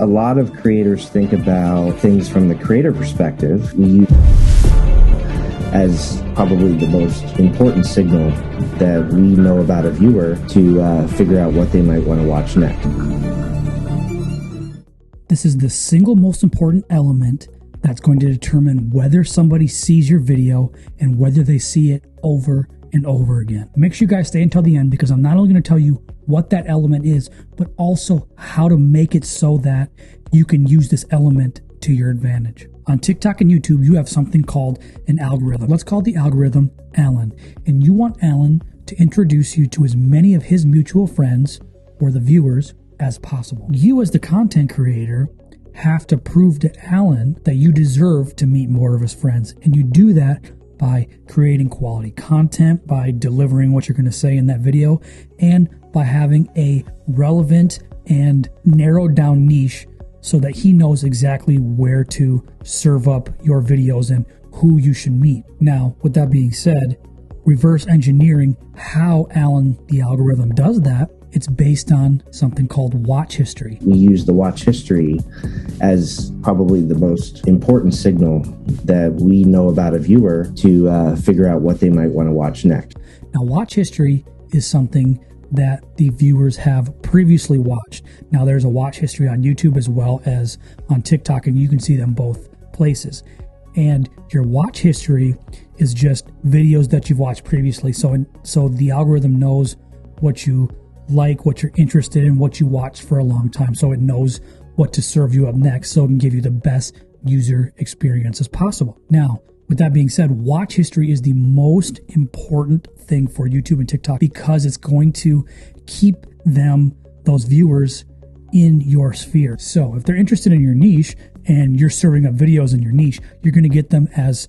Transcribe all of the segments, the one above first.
lot of creators think about things from the creator perspective. We use as probably the most important signal that we know about a viewer to figure out what they might want to watch next. This is the single most important element that's going to determine whether somebody sees your video and whether they see it over and over again. Make sure you guys stay until the end, because I'm not only going to tell you what that element is, but also how to make it so that you can use this element to your advantage. On TikTok and YouTube, you have something called an algorithm. Let's call the algorithm Alan. And you want Alan to introduce you to as many of his mutual friends or the viewers as possible. You, as the content creator, have to prove to Alan that you deserve to meet more of his friends. And you do that by creating quality content, by delivering what you're going to say in that video, and by having a relevant and narrowed down niche so that he knows exactly where to serve up your videos and who you should meet. Now, with that being said, reverse engineering how Alan, the algorithm, does that, it's based on something called watch history. We use the watch history as probably the most important signal that we know about a viewer to figure out what they might want to watch next. Now, watch history is something that the viewers have previously watched. Now, there's a watch history on YouTube as well as on TikTok, and you can see them both places. And your watch history is just videos that you've watched previously. So the algorithm knows what you like, what you're interested in, what you watched for a long time. So it knows what to serve you up next, so it can give you the best user experience as possible. Now, with that being said, watch history is the most important thing for YouTube and TikTok because it's going to keep those viewers in your sphere. So if they're interested in your niche and you're serving up videos in your niche, you're going to get them as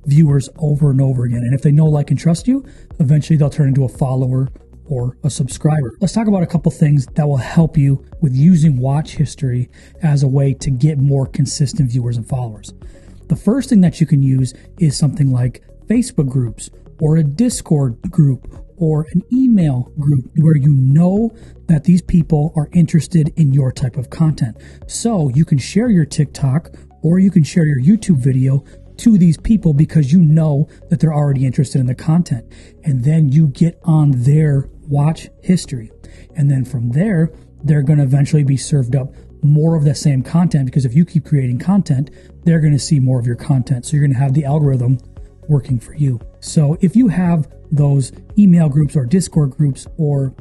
viewers over and over again. And if they know, like, and trust you, eventually they'll turn into a follower or a subscriber. Let's talk about a couple things that will help you with using watch history as a way to get more consistent viewers and followers. The first thing that you can use is something like Facebook groups or a Discord group or an email group where you know that these people are interested in your type of content. So you can share your TikTok or you can share your YouTube video to these people because you know that they're already interested in the content. And then you get on their watch history. And then from there, they're going to eventually be served up more of the same content, because if you keep creating content, they're going to see more of your content. So you're going to have the algorithm working for you. So if you have those email groups or Discord groups or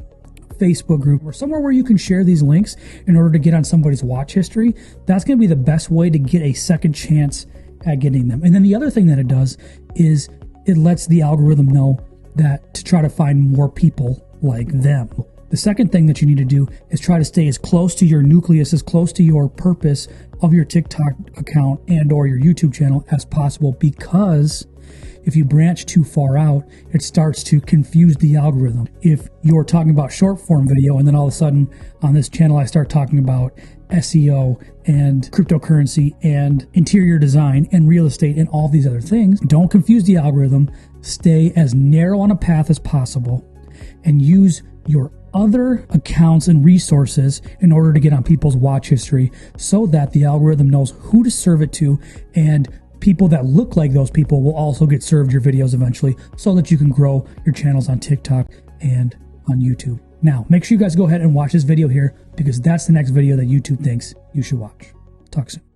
Facebook group or somewhere where you can share these links in order to get on somebody's watch history, that's going to be the best way to get a second chance at getting them. And then the other thing that it does is it lets the algorithm know that to try to find more people like them. The second thing that you need to do is try to stay as close to your nucleus, as close to your purpose of your TikTok account and or your YouTube channel as possible, because if you branch too far out, it starts to confuse the algorithm. If you're talking about short form video and then all of a sudden on this channel I start talking about SEO and cryptocurrency and interior design and real estate and all these other things, don't confuse the algorithm. Stay as narrow on a path as possible and use your other accounts and resources in order to get on people's watch history so that the algorithm knows who to serve it to, and people that look like those people will also get served your videos eventually so that you can grow your channels on TikTok and on YouTube. Now, make sure you guys go ahead and watch this video here because that's the next video that YouTube thinks you should watch. Talk soon.